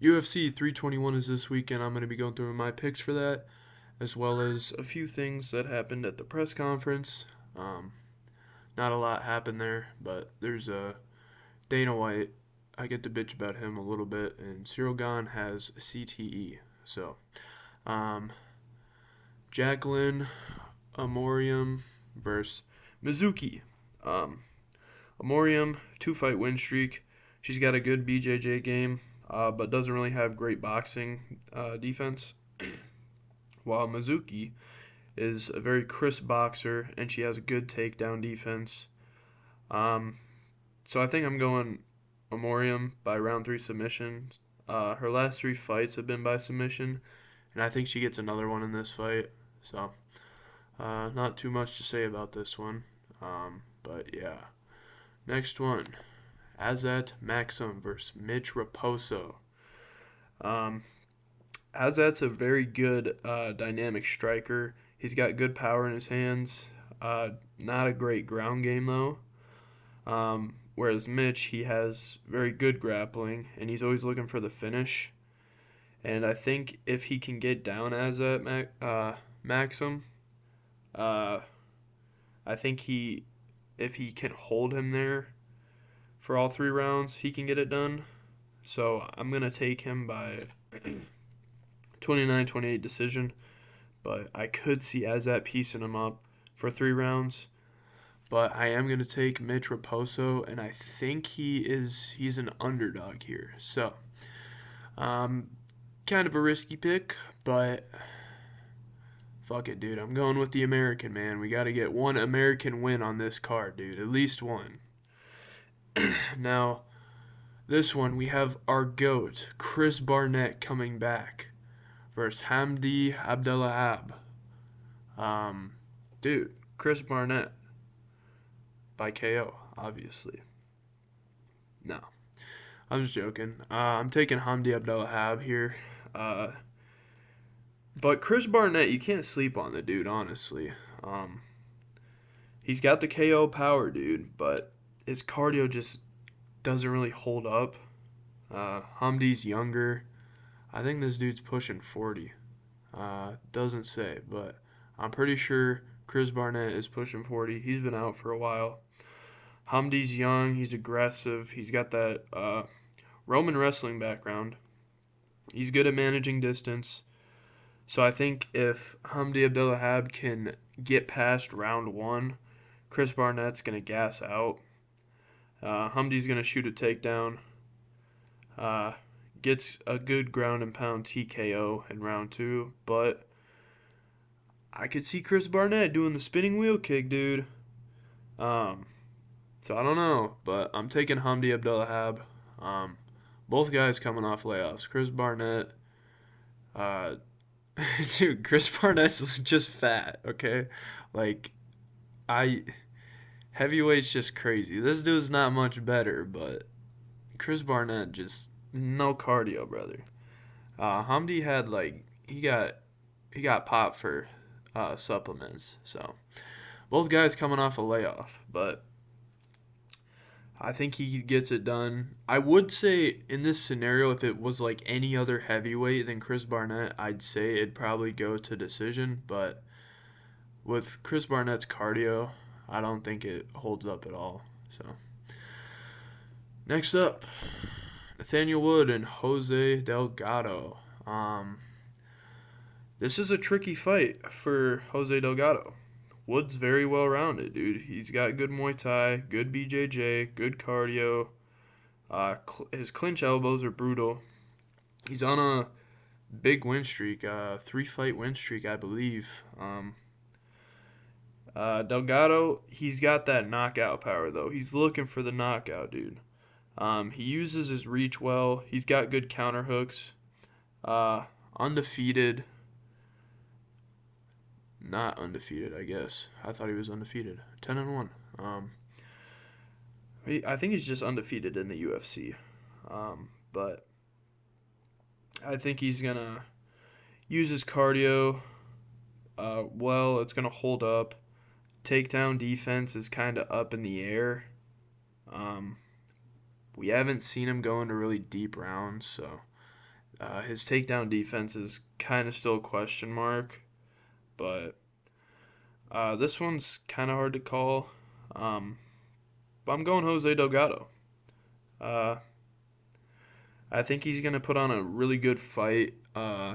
UFC 321 is this weekend. I'm going to be going through my picks for that, as well as a few things that happened at the press conference. Um, Not a lot happened there, but there's a Dana White. I get to bitch about him a little bit, and Ciryl Gane has CTE. So, um, Jacqueline Amorium versus Mizuki. Um, Amorium, 2 fight win streak. She's got a good BJJ game, but doesn't really have great boxing defense. While Mizuki is a very crisp boxer and she has a good takedown defense. Um, so I think I'm going Amorium by round 3 submission. Her last 3 fights have been by submission, and I think she gets another one in this fight. So, not too much to say about this one. But yeah. Next one, Azat Maxim versus Mitch Raposo. Um, Azat's a very good dynamic striker. He's got good power in his hands. Not a great ground game though. Whereas Mitch, he has very good grappling, and he's always looking for the finish. And I think if he can get down Azat Maxim, uh, I think if he can hold him there for all 3 rounds, he can get it done. So I'm going to take him by 29-28 decision, but I could see Azat piecing him up for 3 rounds. But I am going to take Mitch Raposo, and I think he's an underdog here. So, um, kind of a risky pick, but fuck it, dude. I'm going with the American, man. We got to get one American win on this card, dude. At least one. Now, this one, we have our GOAT, Chris Barnett, coming back versus Hamdi Abdelahab. Dude, Chris Barnett by KO, obviously. No, I'm just joking. I'm taking Hamdi Abdelahab here. But Chris Barnett, you can't sleep on the dude, honestly. He's got the KO power, dude, but his cardio just doesn't really hold up. Hamdi's younger. I think this dude's pushing 40. Doesn't say, but I'm pretty sure Chris Barnett is pushing 40. He's been out for a while. Hamdi's young. He's aggressive. He's got that Roman wrestling background. He's good at managing distance. So I think if Hamdi Abdelahab can get past round 1, Chris Barnett's going to gas out. Hamdi's going to shoot a takedown. Gets a good ground and pound TKO in round 2, but I could see Chris Barnett doing the spinning wheel kick, dude. So I don't know, but I'm taking Hamdi Abdelahab. Both guys coming off layoffs. Chris Barnett, uh, dude, Chris Barnett's just fat, okay? Like, I heavyweight's just crazy. This dude's not much better, but Chris Barnett just no cardio, brother. Hamdi had he got popped for supplements. So both guys coming off a layoff, but I think he gets it done. I would say in this scenario, if it was like any other heavyweight than Chris Barnett, I'd say it'd probably go to decision. But with Chris Barnett's cardio, I don't think it holds up at all. So next up, Nathaniel Wood and Jose Delgado. This is a tricky fight for Jose Delgado. Wood's very well rounded, dude. He's got good Muay Thai, good BJJ, good cardio. His clinch elbows are brutal. He's on a big win streak, 3 fight win streak, I believe. Delgado, he's got that knockout power, though. He's looking for the knockout, dude. He uses his reach well. He's got good counter hooks. Undefeated. Not undefeated, I guess. I thought he was undefeated. 10-1. I think he's just undefeated in the UFC. But I think he's gonna use his cardio. Well, it's gonna hold up. Takedown defense is kind of up in the air. We haven't seen him go into really deep rounds, so His takedown defense is kind of still a question mark, but this one's kind of hard to call. Um, but I'm going Jose Delgado. Uh, I think he's going to put on a really good fight.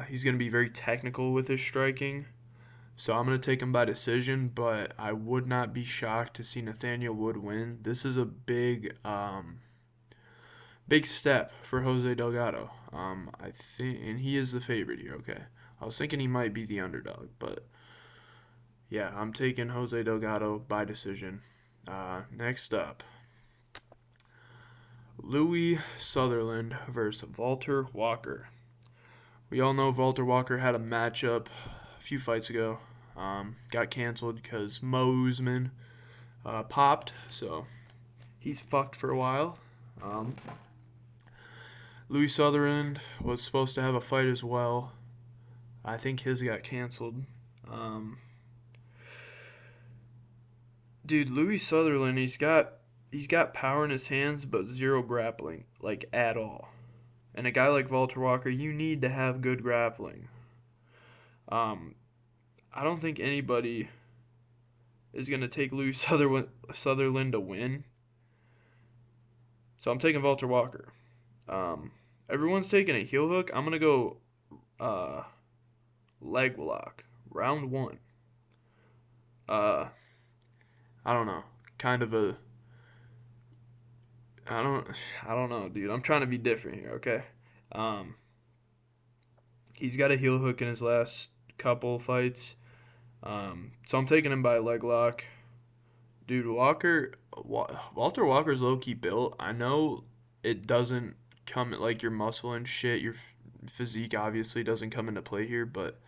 He's going to be very technical with his striking. So I'm going to take him by decision, but I would not be shocked to see Nathaniel Wood win. This is a big step for Jose Delgado. I think, and he is the favorite here. Okay, I was thinking he might be the underdog, but yeah, I'm taking Jose Delgado by decision. Next up, Louis Sutherland versus Walter Walker. We all know Walter Walker had a matchup a few fights ago. Got canceled because Mo Usman popped, so he's fucked for a while. Louis Sutherland was supposed to have a fight as well. I think his got canceled. Dude, Louis Sutherland, he's got power in his hands, but zero grappling, like at all. And a guy like Walter Walker, you need to have good grappling. Um, I don't think anybody is gonna take Louis Sutherland to win. So I'm taking Walter Walker. Everyone's taking a heel hook. I'm gonna go uh, leg lock, round one. Uh, I don't know. Kind of a I don't I don't know, dude. I'm trying to be different here, okay? Um, he's got a heel hook in his last couple fights. So I'm taking him by leg lock. Dude, Walter Walker's low key built. I know it doesn't come like your muscle and shit. Your physique obviously doesn't come into play here, but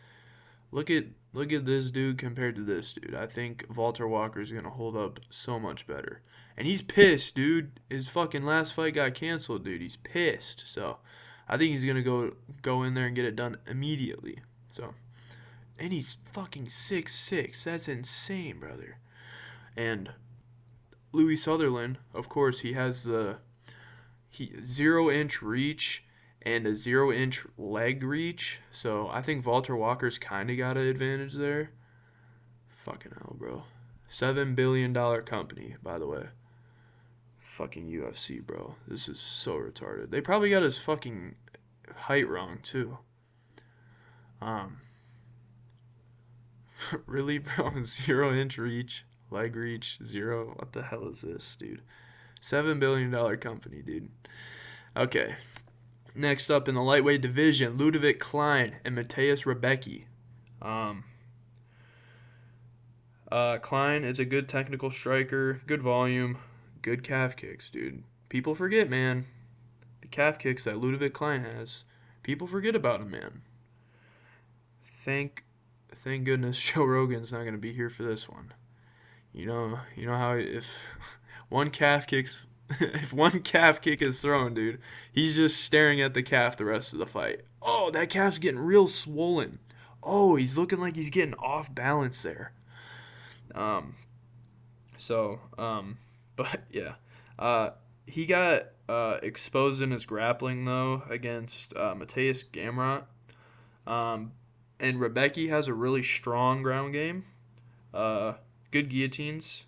look at this dude compared to this dude. I think Walter Walker's gonna hold up so much better. And he's pissed, dude. His fucking last fight got canceled, dude. He's pissed. So I think he's gonna go in there and get it done immediately. So and he's fucking 6'6". That's insane, brother. And Louis Sutherland, of course, he has the 0-inch reach and a 0-inch leg reach. So I think Walter Walker's kind of got an advantage there. Fucking hell, bro. $7 billion company, by the way. Fucking UFC, bro. This is so retarded. They probably got his fucking height wrong, too. Um, really, bro? 0-inch reach, leg reach, zero. What the hell is this, dude? $7 billion company, dude. Okay. Next up in the lightweight division, Ludovic Klein and Mateus Rebecki. Um, Klein is a good technical striker, good volume, good calf kicks, dude. People forget, man. The calf kicks that Ludovic Klein has. People forget about him, man. Thank goodness Joe Rogan's not gonna be here for this one. You know how if one calf kicks if one calf kick is thrown, dude, he's just staring at the calf the rest of the fight. Oh, that calf's getting real swollen. Oh, he's looking like he's getting off balance there. Um, but yeah, he got exposed in his grappling though against Mateus Gamrot. Um, and Rebecki has a really strong ground game. Uh, Good guillotines,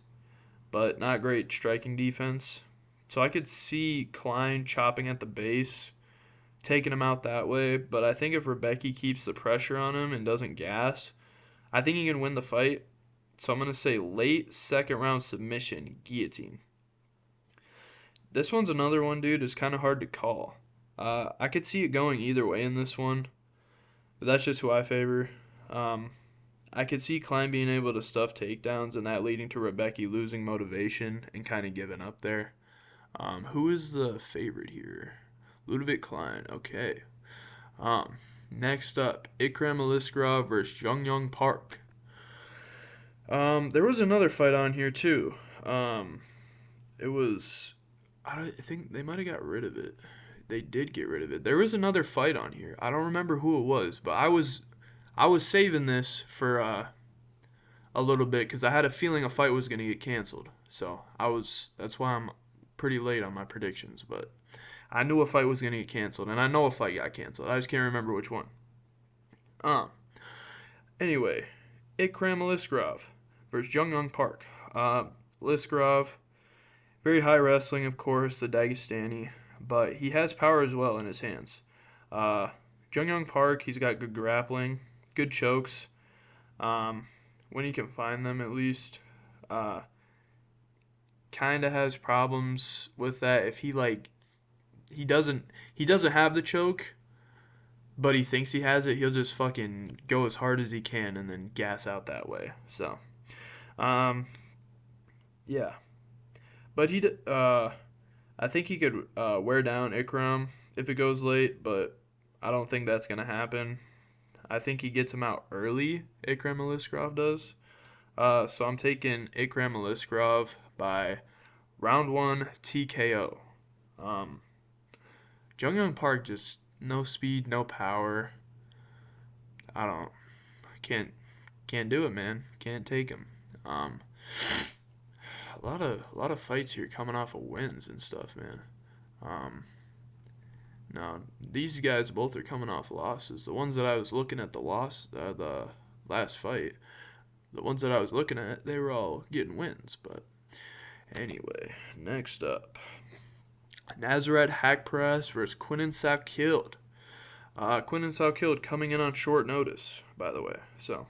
but not great striking defense. So I could see Klein chopping at the base, taking him out that way. But I think if Rebecki keeps the pressure on him and doesn't gas, I think he can win the fight. So I'm going to say late second round submission, guillotine. This one's another one, dude. It's kind of hard to call. I could see it going either way in this one, but that's just who I favor. I could see Klein being able to stuff takedowns and that leading to Rebecki losing motivation and kind of giving up there. Who is the favorite here? Ludovic Klein. Okay. Next up, Ikram Aliskerov versus Jung Young Park. There was another fight on here too. It was, I think they might have got rid of it. They did get rid of it. There was another fight on here. I don't remember who it was, but I was saving this for a little bit because I had a feeling a fight was gonna get canceled. So that's why I'm pretty late on my predictions. But I knew a fight was gonna get canceled, and I know a fight got canceled. I just can't remember which one. Um. Anyway, Ikram Aliskerov versus Jung Young Park. Aliskerov, very high wrestling, of course, the Dagestani, but he has power as well in his hands. Uh, Jung Young Park, he's got good grappling, good chokes, um, when he can find them at least. Uh, kind of has problems with that if he doesn't have the choke, but he thinks he has it. He'll just fucking go as hard as he can and then gas out that way. So, um, yeah, but I think he could wear down Ikram if it goes late, but I don't think that's gonna happen. I think he gets him out early. Ikram Aliskerov does. So I'm taking Ikram Aliskerov by round one TKO. Um, Jungyoung Park just no speed, no power. I don't, can't do it, man. Can't take him. Um, a lot of fights here coming off of wins and stuff, man. Um, no, these guys both are coming off losses. The ones that I was looking at the last fight, the ones that I was looking at, they were all getting wins. But anyway, next up, Nazareth Hackpress versus Quinnen Salkilled. Quinnen Salkilled coming in on short notice, by the way. So,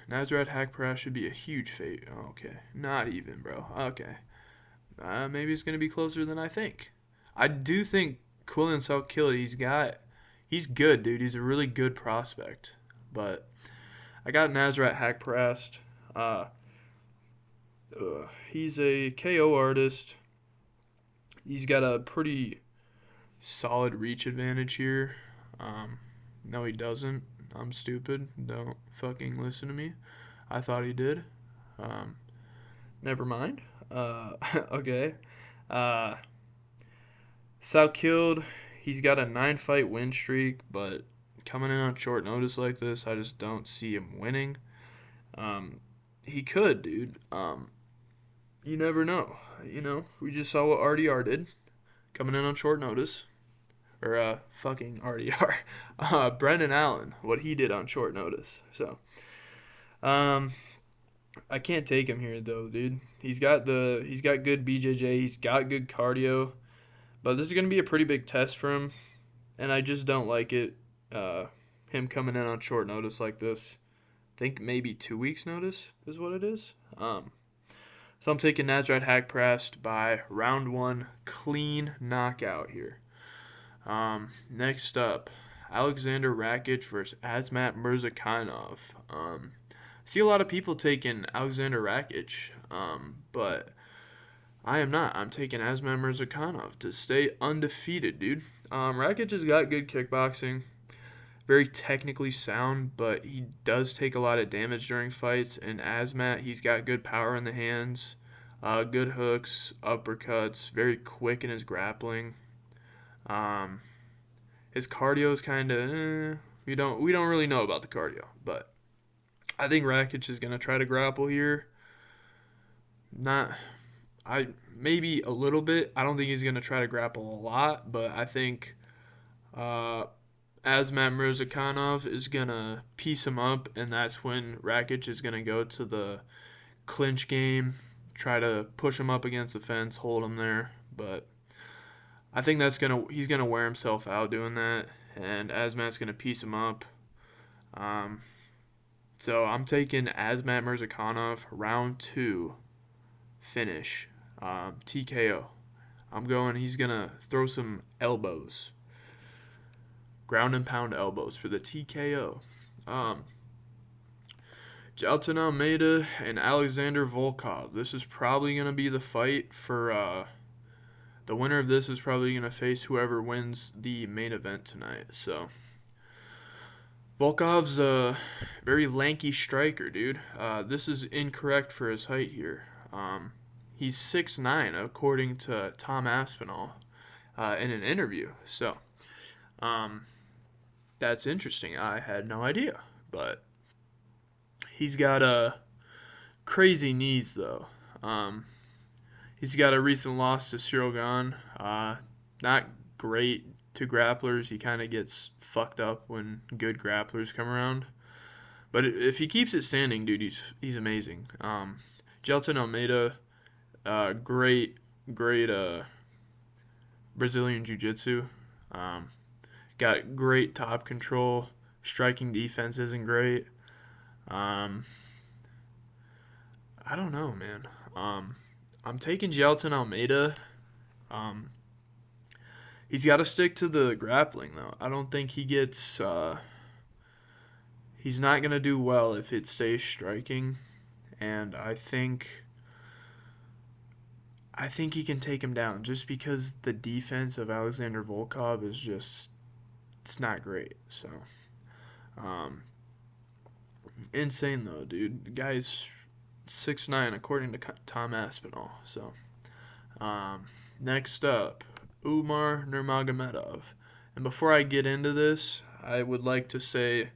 Nazareth Hackpress should be a huge fate. Okay, not even, bro. Okay, maybe it's gonna be closer than I think. I do think Quinnen Salkilled, he's good, dude. He's a really good prospect, but I got Nazareth Hackpress. He's a KO artist. He's got a pretty solid reach advantage here. No, he doesn't. I'm stupid. Don't fucking listen to me. I thought he did. Um, Never mind. Okay. Uh, Salkilled, he's got a 9-fight win streak, but coming in on short notice like this, I just don't see him winning. He could, dude. You never know. We just saw what RDR did, coming in on short notice. Or, fucking RDR. Brendan Allen, what he did on short notice. So, um, I can't take him here though, dude. He's got good BJJ. He's got good cardio, but this is gonna be a pretty big test for him, and I just don't like it. Him coming in on short notice like this. I think maybe 2 weeks notice is what it is. So I'm taking Nazareth Hackpress by round one, clean knockout here. Next up, Alexander Rakic versus Azmat Mirzakhanov. I see a lot of people taking Alexander Rakic, but I am not. I'm taking Azmat Mirzakhanov to stay undefeated, dude. Rakic has got good kickboxing, very technically sound, but he does take a lot of damage during fights. And Azmat, he's got good power in the hands, good hooks, uppercuts, very quick in his grappling. His cardio is kind of we don't really know about the cardio, but I think Rakic is gonna try to grapple here. Not I maybe a little bit. I don't think he's gonna try to grapple a lot, but I think Azmat Mirzakhanov is gonna piece him up, and that's when Rakic is gonna go to the clinch game, try to push him up against the fence, hold him there, but I think he's gonna wear himself out doing that, and Azmat's gonna piece him up. So I'm taking Azmat Mirzakhanov round two finish, TKO. He's gonna throw some elbows, ground and pound elbows for the TKO. Jalton Almeida and Alexander Volkov. This is probably gonna be the fight for. The winner of this is probably going to face whoever wins the main event tonight. So, Volkov's a very lanky striker, dude. This is incorrect for his height here. He's 6'9", according to Tom Aspinall in an interview. So, that's interesting. I had no idea. But he's got crazy knees, though. He's got a recent loss to Ciryl Gane. Not great to grapplers. He kind of gets fucked up when good grapplers come around. But if he keeps it standing, dude, he's amazing. Gelton Almeida, great Brazilian Jiu-Jitsu. Um, got great top control. Striking defense isn't great. Um, I don't know, man. I'm taking Gelton Almeida. Um, he's got to stick to the grappling though. I don't think he gets. He's not gonna do well if it stays striking, and I think he can take him down just because the defense of Alexander Volkov is just it's not great. So, um, insane though, dude. The guy's 6'9" according to Tom Aspinall. So, next up, Umar Nurmagomedov. And before I get into this, I would like to say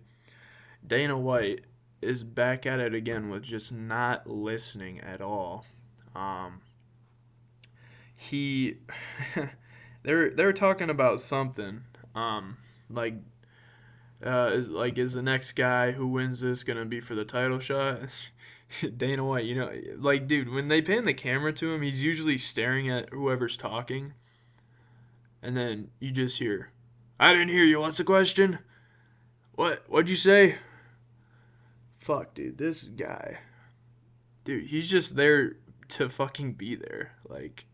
Dana White is back at it again with just not listening at all. Um, he they're talking about something like is the next guy who wins this gonna be for the title shot? Dana White, like dude, when they pan the camera to him, he's usually staring at whoever's talking, and then you just hear, "I didn't hear you. What's the question? What'd you say?" Fuck, dude, this guy, dude, he's just there to fucking be there. Like,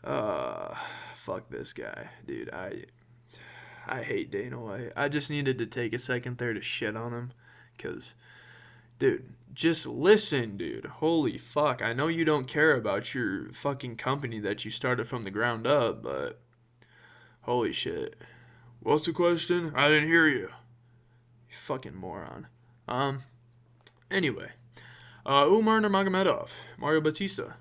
uh, fuck this guy, dude. I hate Dana White. I just needed to take a second there to shit on him, cause, dude, just listen, dude. Holy fuck. I know you don't care about your fucking company that you started from the ground up, but holy shit. What's the question? I didn't hear you. You fucking moron. Anyway, Umar Nurmagomedov, Mario Batista.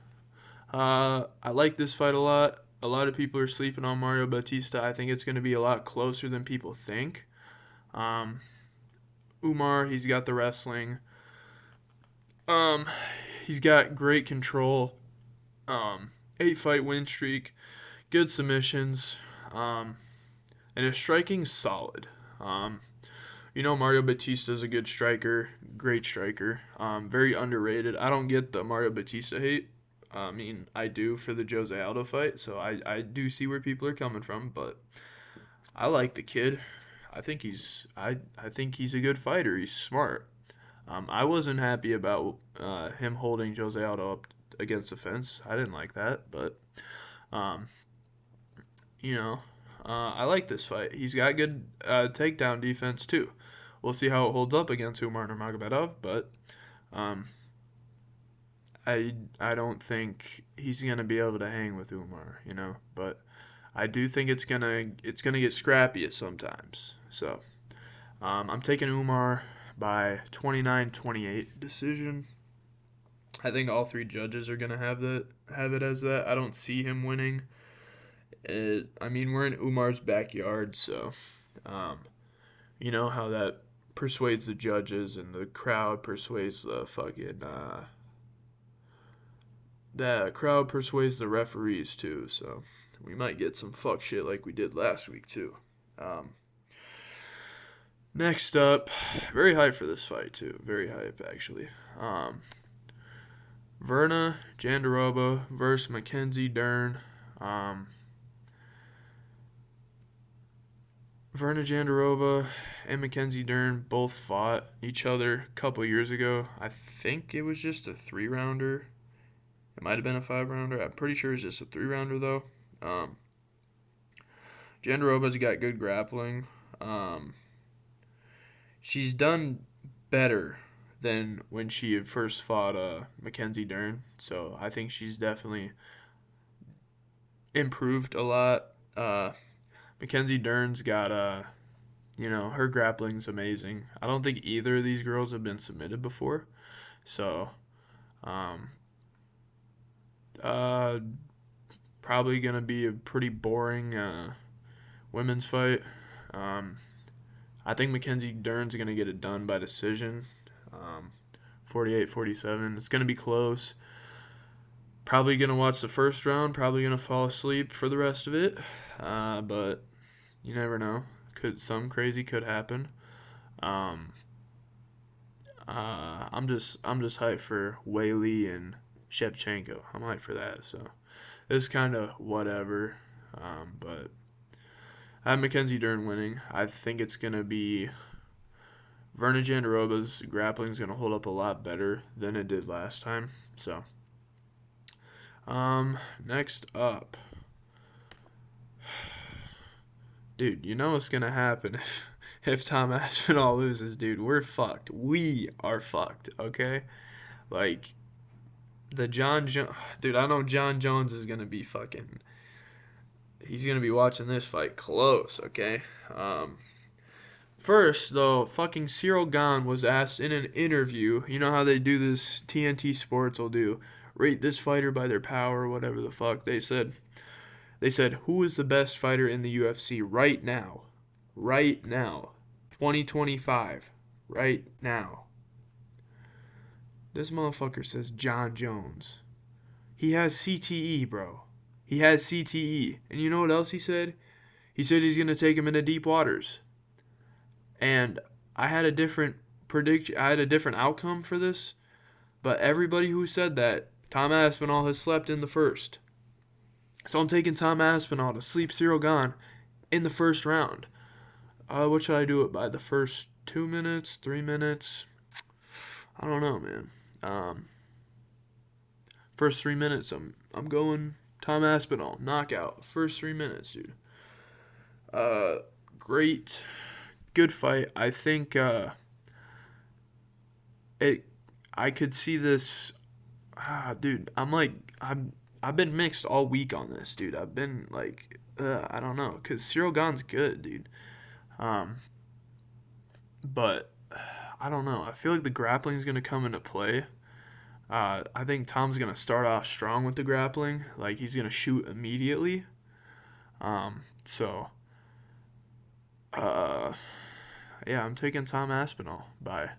I like this fight a lot. A lot of people are sleeping on Mario Batista. I think it's going to be a lot closer than people think. Um, Umar, he's got the wrestling. Um, he's got great control. 8-fight win streak, good submissions, and his striking's solid. Mario Batista is a good striker, great striker, very underrated. I don't get the Mario Batista hate. I mean, I do for the Jose Aldo fight, so I do see where people are coming from, but I like the kid. I think he's a good fighter. He's smart. I wasn't happy about him holding Jose Aldo up against the fence. I didn't like that, but um, you know, I like this fight. He's got good takedown defense too. We'll see how it holds up against Umar Nurmagomedov, but um, I don't think he's gonna be able to hang with Umar, But I do think it's gonna get scrappy at sometimes. So I'm taking Umar by 29-28 decision. I think all three judges are gonna have it as that. I don't see him winning. I mean, we're in Umar's backyard, so you know how that persuades the judges and the crowd persuades the crowd persuades the referees too. So we might get some fuck shit like we did last week too. Next up, very hype for this fight too. Very hype actually. Verna Jandiroba versus Mackenzie Dern. Verna Jandiroba and Mackenzie Dern both fought each other a couple years ago. I think it was just a 3-rounder. It might have been a 5-rounder. I'm pretty sure it's just a 3-rounder though. Jandiroba's got good grappling. She's done better than when she had first fought Mackenzie Dern. So I think she's definitely improved a lot. Mackenzie Dern's got her grappling's amazing. I don't think either of these girls have been submitted before. So probably gonna be a pretty boring women's fight. I think Mackenzie Dern's gonna get it done by decision, 48-47. It's gonna be close. Probably gonna watch the first round. Probably gonna fall asleep for the rest of it. But you never know. Some crazy could happen. Um, I'm just hyped for Whaley and Shevchenko. I'm hyped for that. So it's kind of whatever. But I have Mackenzie Dern winning. I think it's gonna be Verna Jandaroba's grappling is gonna hold up a lot better than it did last time. So next up, dude, you know what's gonna happen if Tom Aspinall loses, dude. We're fucked. We are fucked. Okay, like the dude. I know John Jones is gonna be fucking. He's gonna be watching this fight close. Okay. First though, fucking Ciryl Gane was asked in an interview. You know how they do this? TNT Sports will do rate this fighter by their power, or whatever the fuck they said. They said, who is the best fighter in the UFC right now? Right now. 2025. Right now. This motherfucker says John Jones. He has CTE, bro. He has CTE. And you know what else he said? He said he's going to take him into deep waters. And I had a different prediction. I had a different outcome for this. But everybody who said that, Tom Aspinall has slept in the first. So I'm taking Tom Aspinall to sleep Ciryl Gane in the first round. What should I do it by? The first 2 minutes, 3 minutes? I don't know, man. First 3 minutes, I'm going Tom Aspinall knockout. First 3 minutes, dude. Great, good fight. I think I could see this. Dude, I've been mixed all week on this, dude. I've been like, I don't know, cause Ciryl Gane's good, dude. Um, but I don't know. I feel like the grappling is gonna come into play. I think Tom's gonna start off strong with the grappling, like he's gonna shoot immediately. So, uh, yeah, I'm taking Tom Aspinall by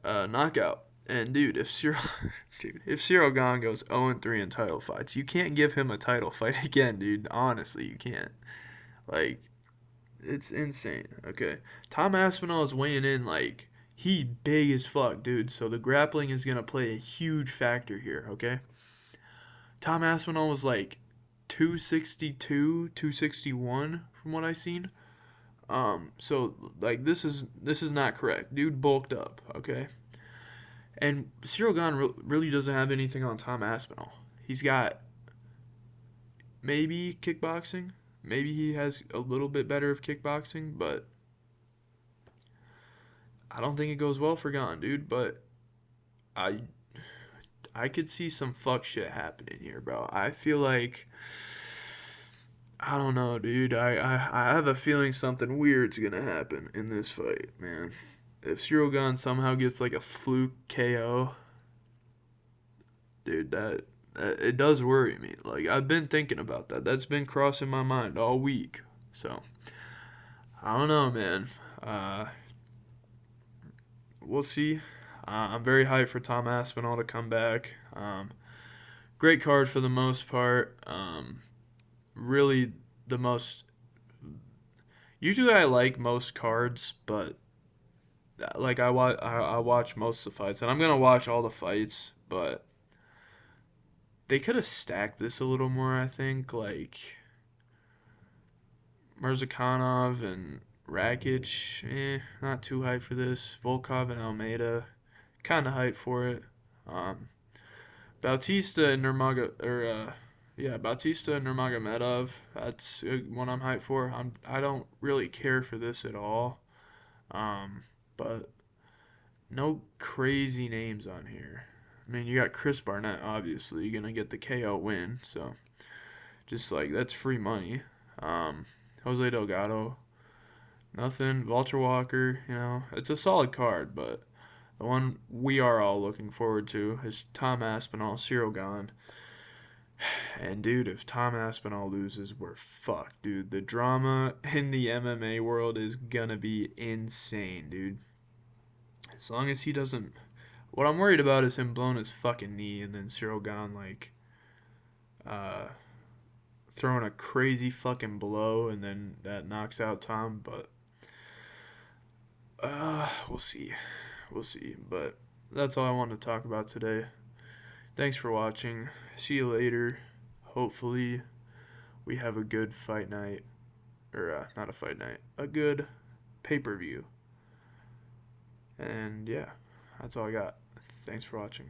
knockout. And dude, if Ciryl Gane goes 0-3 in title fights, you can't give him a title fight again, dude. Honestly, you can't. Like, it's insane. Okay, Tom Aspinall is weighing in like he big as fuck, dude. So the grappling is gonna play a huge factor here. Okay, Tom Aspinall was like 262, 261 from what I seen. So like this is not correct. Dude bulked up. Okay. And Ciryl Gane really doesn't have anything on Tom Aspinall. He's got maybe kickboxing. Maybe he has a little bit better of kickboxing, but I don't think it goes well for Gane, dude. But I I could see some fuck shit happening here, bro. I feel like I don't know, dude. I have a feeling something weird's gonna happen in this fight, man. If Ciryl Gane somehow gets like a fluke KO, dude, that it does worry me. Like I've been thinking about that. That's been crossing my mind all week. So I don't know, man. Uh, we'll see. I'm very hyped for Tom Aspinall to come back. Great card for the most part. Really, the most. Usually, I like most cards, but like I watch most of the fights, and I'm gonna watch all the fights, but they could have stacked this a little more. I think like Mirzakhanov and Rakic, not too hyped for this. Volkov and Almeida, kind of hyped for it. Um, Bautista and Bautista and Nurmagomedov. That's one I'm hyped for. I don't really care for this at all. But no crazy names on here. I mean, you got Chris Barnett, obviously. You're gonna get the KO win, so just like that's free money. Jose Delgado, nothing. Walter Walker, it's a solid card, but the one we are all looking forward to is Tom Aspinall, Ciryl Gane. And dude, if Tom Aspinall loses, we're fucked, dude. The drama in the MMA world is gonna be insane, dude. As long as he doesn't, What I'm worried about is him blowing his fucking knee and then Ciryl Gane uh, throwing a crazy fucking blow and then that knocks out Tom. But we'll see. We'll see. But that's all I want to talk about today. Thanks for watching. See you later. Hopefully, we have a good fight night. Or, not a fight night. A good pay per view. And yeah, that's all I got. Thanks for watching.